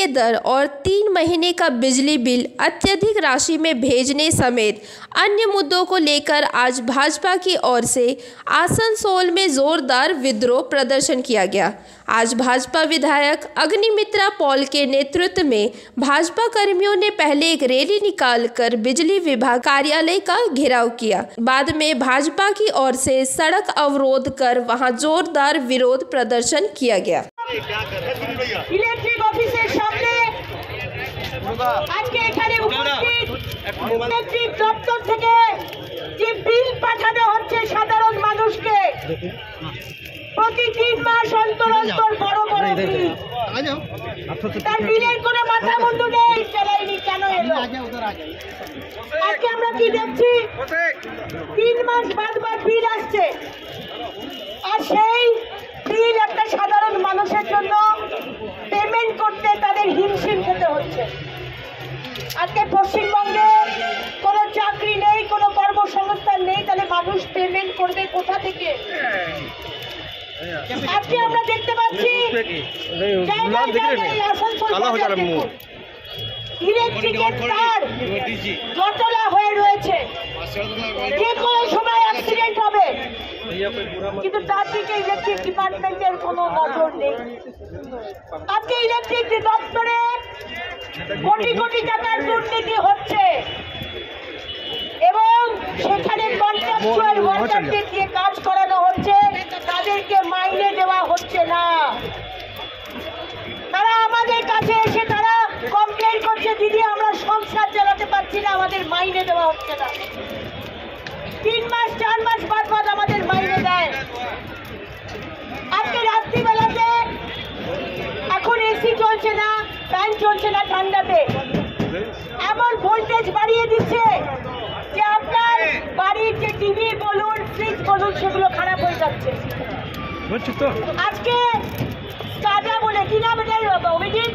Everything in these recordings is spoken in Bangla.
के दर और 3 महीने का बिजली बिल अत्यधिक राशि में भेजने समेत अन्य मुद्दों को लेकर आज भाजपा की ओर से आसनसोल में जोरदार विद्रोह प्रदर्शन किया गया। आज भाजपा विधायक अग्निमित्रा पॉल के नेतृत्व में भाजपा कर्मियों ने पहले एक रैली निकालकर बिजली विभाग कार्यालय का घेराव किया। बाद में भाजपा की ओर से सड़क अवरोध कर वहां जोरदार विरोध प्रदर्शन किया गया। ইলেকট্রিক অফিসের সামনে আজকে এখানে উপস্থিত ইলেকট্রিক দপ্তর থেকে যে বিল পাঠানো হচ্ছে সাধারণ মানুষকে প্রতি 3 মাস অন্তর অন্তর বড় বড় বিল, তার বিলের কোনো মাথা মুন্ডু নেই। চালাইনি কেন এলো? আজকে আমরা কি দেখছি? 3 মাস বাদ বিল আসছে, আর সেই বিল একটা সাধারণ মানুষের জন্য পেমেন্ট করতে তাদের হিমশিম খেতে হচ্ছে। আজকে পশ্চিমবঙ্গে কোনো চাকরি নেই, কোনো কর্মসংস্থান নেই, তাহলে মানুষ পেমেন্ট করবে কোথা থেকে? আজকে আমরা দেখতে পাচ্ছি ইলেকট্রিকের তার জটলা হয়ে রয়েছে, যে কোনো সময় অ্যাক্সিডেন্ট হবে, কিন্তু তার দিকে ইলেকট্রিক ডিপার্টমেন্টের কোনো নজর নেই। আজকে ইলেকট্রিক দপ্তরে কোটি কোটি টাকার দুর্নীতি হচ্ছে এবং সেখানে কন্ট্রাকচুয়াল ওয়ার্কারদের দিয়ে কাজ করানো হচ্ছে, তাদেরকে মাইনে দেওয়া হচ্ছে না। তারা আমাদের কাছে এসে তারা কমপ্লেন করছে, দিদি আমরা সংসার চালাতে পারছি না, আমাদের মাইনে দেওয়া হচ্ছে না। 3 মাস 4 মাস বাদ আমাদের মাইনে দেয়। আজকে রাত্রিবেলাতে এখন এসি চলছে না, ফ্যান চলছে না ঠান্ডাতে, এমন ভোল্টেজ বাড়িয়ে দিচ্ছে যে আপনার বাড়ির যে টিভি বলুন ফ্রিজ বলুন সেগুলো খারাপ হয়ে যাচ্ছে। আজকে স্কাডা বলে কি নাম এটা অভিজিৎ,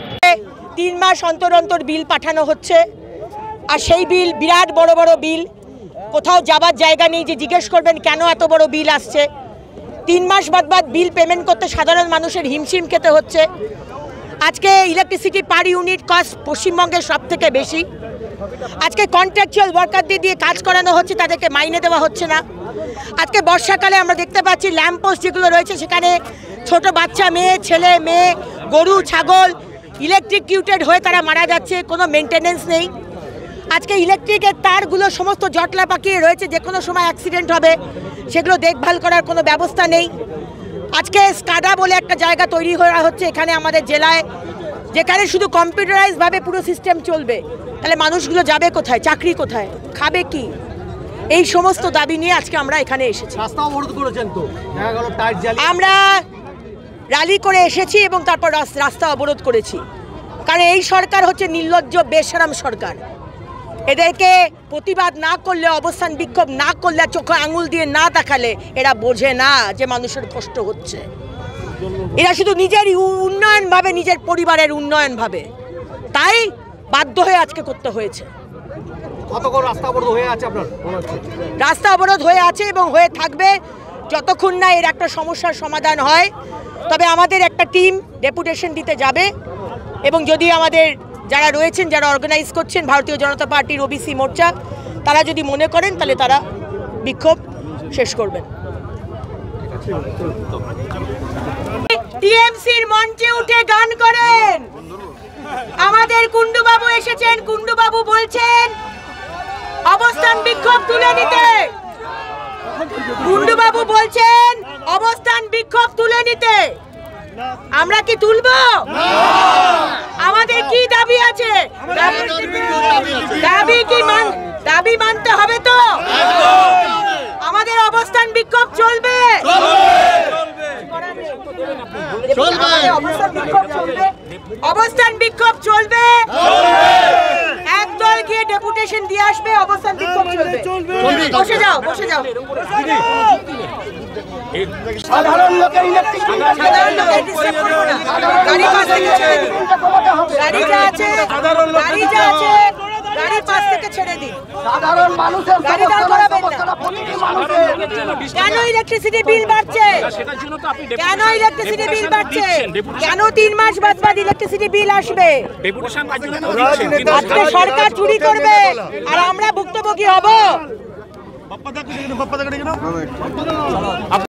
3 মাস অন্তর অন্তর বিল পাঠানো হচ্ছে, আর সেই বিল বিরাট বড় বড় বিল, কোথাও যাবার জায়গা নেই যে জিজ্ঞেস করবেন কেন এত বড় বিল আসছে। 3 মাস বাদ বিল পেমেন্ট করতে সাধারণ মানুষের হিমশিম খেতে হচ্ছে। আজকে ইলেকট্রিসিটি পার ইউনিট কস্ট পশ্চিমবঙ্গের সব থেকে বেশি। আজকে কন্ট্রাকচুয়াল ওয়ার্কারদের দিয়ে কাজ করানো হচ্ছে, তাদেরকে মাইনে দেওয়া হচ্ছে না। আজকে বর্ষাকালে আমরা দেখতে পাচ্ছি ল্যাম্পপোস্ট যেগুলো রয়েছে সেখানে ছোট বাচ্চা মেয়ে, ছেলে মেয়ে, গরু ছাগল ইলেকট্রিকিউটেড হয়ে তারা মারা যাচ্ছে, কোনো মেনটেনেন্স নেই। আজকে ইলেকট্রিকের তারগুলো সমস্ত জটলা পাকিয়ে রয়েছে, যে কোনো সময় অ্যাক্সিডেন্ট হবে, সেগুলো দেখভাল করার কোনো ব্যবস্থা নেই। আজকে স্কাডা বলে একটা জায়গা তৈরি করা হচ্ছে এখানে আমাদের জেলায়, যেখানে শুধু কম্পিউটারাইজভাবে পুরো সিস্টেম চলবে, তাহলে মানুষগুলো যাবে কোথায়, চাকরি কোথায়, খাবে কি? এই সমস্ত দাবি নিয়ে আজকে আমরা এখানে এসেছি। রাস্তা অবরোধ করেছেন তো, আমরা র্যালি করে এসেছি এবং তারপর রাস্তা অবরোধ করেছি, কারণ এই সরকার হচ্ছে নির্লজ্জ বেশরম সরকার। এদেরকে প্রতিবাদ না করলে, অবস্থান বিক্ষোভ না করলে, চোখে আঙুল দিয়ে না দেখালে এরা বোঝে না যে মানুষের কষ্ট হচ্ছে। এরা শুধু নিজের উন্নয়ন ভাবে, নিজের পরিবারের উন্নয়ন ভাবে, তাই বাধ্য হয়ে আজকে করতে হয়েছে। কতক্ষণ রাস্তা অবরোধ হয়ে আছে আপনার? রাস্তা অবরোধ হয়ে আছে এবং হয়ে থাকবে যতক্ষণ না এর একটা সমস্যার সমাধান হয়। তবে আমাদের একটা টিম ডেপুটেশন দিতে যাবে, এবং যদি আমাদের যারা রয়েছেন, যারা অর্গানাইজ করছেন ভারতীয় জনতা পার্টির ওবিসি মোর্চা, তারা যদি মনে করেন তাহলে তারা বিক্ষোভ শেষ করবেন। টিএমসির মঞ্চে উঠে গান করেন আমাদের কুন্ডুবাবু এসেছেন। কুন্ডুবাবু বলছেন অবস্থান বিক্ষোভ তুলে নিতে। কুন্ডুবাবু বলছেন অবস্থান বিক্ষোভ তুলে নিতে। আমরা কি তুলবো? আমাদের কি দাবি আছে? দাবি মানতে হবে তো। আমাদের অবস্থান বিক্ষোভ চলবে, অবস্থান বিক্ষোভ চলবে। একদল গিয়ে ডেপুটেশন দিয়ে আসবে, অবস্থান বিক্ষোভ চলবে। বসে যাও, বসে যাও। সাধারণ লোকের ইলেকট্রিক গাড়ি পাশে গাড়ি যা আছে, গাড়ি যা আছে বাড়ির পাশ থেকে ছেড়ে দিন। সাধারণ মানুষের গাড়ি দাঁড় করাবেন না। প্রতিটি মানুষের কেন ইলেকট্রিসিটি বিল বাড়ছে? কেন ইলেকট্রিসিটি বিল বাড়ছে? কেন 3 মাস বাদ ইলেকট্রিসিটি বিল আসবে? আজকে সরকার চুরি করবে আর আমরা ভুক্তভোগী হব।